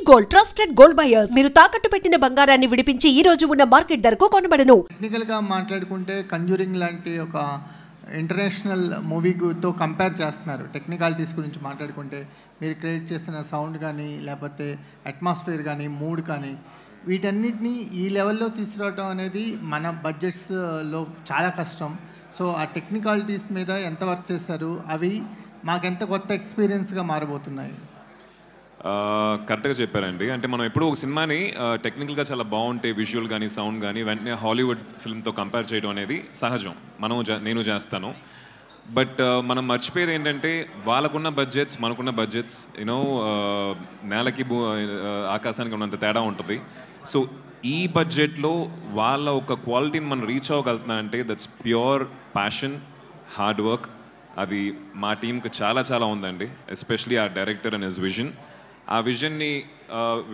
Gold trusted gold buyers. మీరు తాకట్టు పెట్టిన బంగారాన్ని విడిపించి ఈ రోజు ఉన్న మార్కెట్ ధరకు కొనబడను. టెక్నికల్ గా మాట్లాడుకుంటే కంజూరింగ్ లాంటి ఒక ఇంటర్నేషనల్ మూవీతో కంపేర్ చేస్తున్నారు. టెక్నికాలిటీస్ గురించి మాట్లాడుకుంటే మీరు క్రియేట్ చేసిన సౌండ్ కానీ లేకపోతే అట్మాస్ఫియర్ కానీ మూడ్ కానీ వీటన్నిటిని ఈ లెవెల్లో తీసుకురావడం అనేది మన బడ్జెట్స్లో చాలా కష్టం. సో ఆ టెక్నికాలిటీస్ మీద ఎంత వర్క్ చేశారు, అవి మాకెంత కొత్త ఎక్స్పీరియన్స్గా మారబోతున్నాయి? కరెక్ట్గా చెప్పారండి. అంటే మనం ఎప్పుడూ ఒక సినిమాని టెక్నికల్గా చాలా బాగుంటే విజువల్ కానీ సౌండ్ కానీ వెంటనే హాలీవుడ్ ఫిల్మ్తో కంపేర్ చేయడం అనేది సహజం. నేను చేస్తాను. బట్ మనం మర్చిపోయేది ఏంటంటే వాళ్ళకున్న బడ్జెట్స్ మనకున్న బడ్జెట్స్ నేలకి ఆకాశానికి ఉన్నంత తేడా ఉంటుంది. సో ఈ బడ్జెట్లో వాళ్ళ ఒక క్వాలిటీని మనం రీచ్ అవ్వగలుగుతున్నామంటే that's pure passion, hard work. అది మా టీంకి చాలా చాలా ఉందండి. ఎస్పెషలీ ఆ డైరెక్టర్ అండ్ హిస్ విజన్. ఆ విజన్ని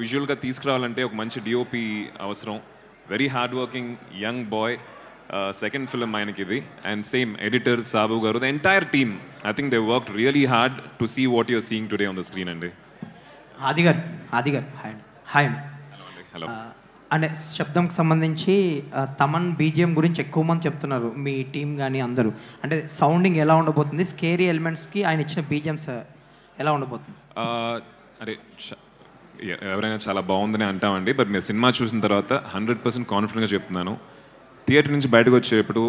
విజువల్గా తీసుకురావాలంటే ఒక మంచి డిఓపి అవసరం. Very hard working young boy. Second film ఆయనకి ఇది. And same editor Sabu garu, the entire team. I think they worked really hard to see what you're seeing today on the screen అండి. ఆది గారు hi అండి. హలో. అంటే శబ్దంకి సంబంధించి Thaman BGM గురించి ఎక్కువ మంది చెప్తున్నారు, మీ టీం కానీ అందరూ. అంటే సౌండింగ్ ఎలా ఉండబోతుంది, స్కేరీ ఎలిమెంట్స్కి ఆయన ఇచ్చిన బీజిఎమ్స్ ఎలా ఉండబోతుంది? అరే ఎవరైనా చాలా బాగుందని అంటామండి. బట్ మీరు సినిమా చూసిన తర్వాత 100% కాన్ఫిడెంట్గా చెప్తున్నాను. థియేటర్ నుంచి బయటకు వచ్చేటప్పుడు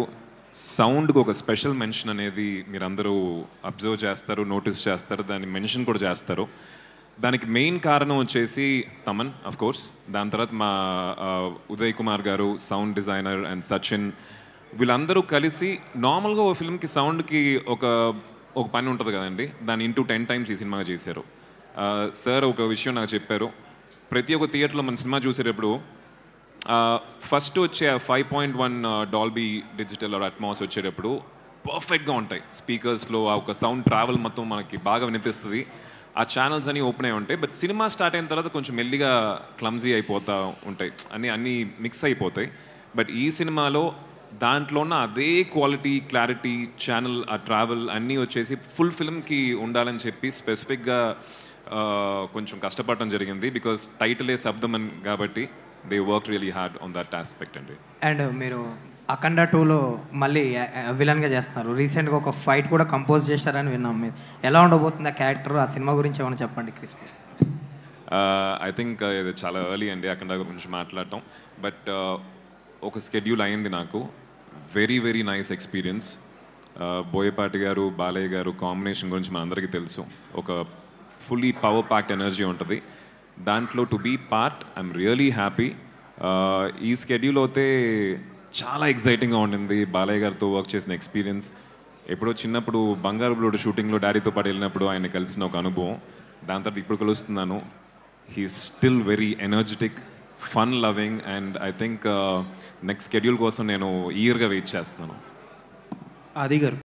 సౌండ్కి ఒక స్పెషల్ మెన్షన్ అనేది మీరు అందరూ అబ్జర్వ్ చేస్తారు, నోటీస్ చేస్తారు, దాన్ని మెన్షన్ కూడా చేస్తారు. దానికి మెయిన్ కారణం వచ్చేసి తమన్ ఆఫ్ కోర్స్. దాని తర్వాత మా ఉదయ్ కుమార్ గారు, సౌండ్ డిజైనర్, అండ్ సచిన్, వీళ్ళందరూ కలిసి నార్మల్గా ఒక ఫిల్మ్కి సౌండ్కి ఒక పని ఉంటుంది కదండి, దాన్ని ఇంటూ 10 times ఈ సినిమాగా చేశారు. సార్ ఒక విషయం నాకు చెప్పారు. ప్రతి ఒక్క థియేటర్లో మన సినిమా చూసేటప్పుడు ఫస్ట్ వచ్చే 5.1 డాల్బీ డిజిటల్ ఆర్ అట్మాస్ వచ్చేటప్పుడు పర్ఫెక్ట్గా ఉంటాయి. స్పీకర్స్లో ఆ ఒక సౌండ్ ట్రావెల్ మొత్తం మనకి బాగా వినిపిస్తుంది. ఆ ఛానల్స్ అన్నీ ఓపెన్ అయి ఉంటాయి. బట్ సినిమా స్టార్ట్ అయిన తర్వాత కొంచెం మెల్లిగా క్లమ్జీ అయిపోతూ ఉంటాయి, అన్నీ మిక్స్ అయిపోతాయి. బట్ ఈ సినిమాలో దాంట్లో ఉన్న అదే క్వాలిటీ, క్లారిటీ, ఛానల్, ఆ ట్రావెల్ అన్నీ వచ్చేసి ఫుల్ ఫిల్మ్కి ఉండాలని చెప్పి స్పెసిఫిక్గా కొంచెం కష్టపడటం జరిగింది. బికాస్ టైటిలే శబ్దం అని కాబట్టి they work really hard on that aspect అండి. అండ్ మీరు అఖండ 2లో మళ్ళీ విలన్గా చేస్తున్నారు. రీసెంట్గా ఒక ఫైట్ కూడా కంపోజ్ చేశారని విన్నాం. మీరు ఎలా ఉండబోతుంది ఆ క్యారెక్టర్, ఆ సినిమా గురించి ఏమైనా చెప్పండి క్రిస్పీ. ఐ థింక్ ఇది చాలా ఎర్లీ అండి అఖండ గురించి మాట్లాడటం. బట్ ఒక స్కెడ్యూల్ అయింది నాకు. Very very nice experience. Boyapati గారు, బాలయ్య గారు కాంబినేషన్ గురించి మన అందరికీ తెలుసు. ఒక ఫుల్లీ పవర్ ప్యాక్డ్ ఎనర్జీ ఉంటుంది దాంట్లో. To be part I'm really happy. ఈ స్కెడ్యూల్ అయితే చాలా ఎక్సైటింగ్గా ఉండింది. బాలయ్య గారితో వర్క్ చేసిన ఎక్స్పీరియన్స్, ఎప్పుడో చిన్నప్పుడు బంగారు బ్లూడ్ షూటింగ్లో డాడీతో పాటు వెళ్ళినప్పుడు ఆయన కలిసిన ఒక అనుభవం. దాని తర్వాత ఇప్పుడు కలుస్తున్నాను. He still very energetic, fun loving, and I think next schedule కోసం నేను ఈగర్గా వెయిట్ చేస్తున్నాను. ఆది గారు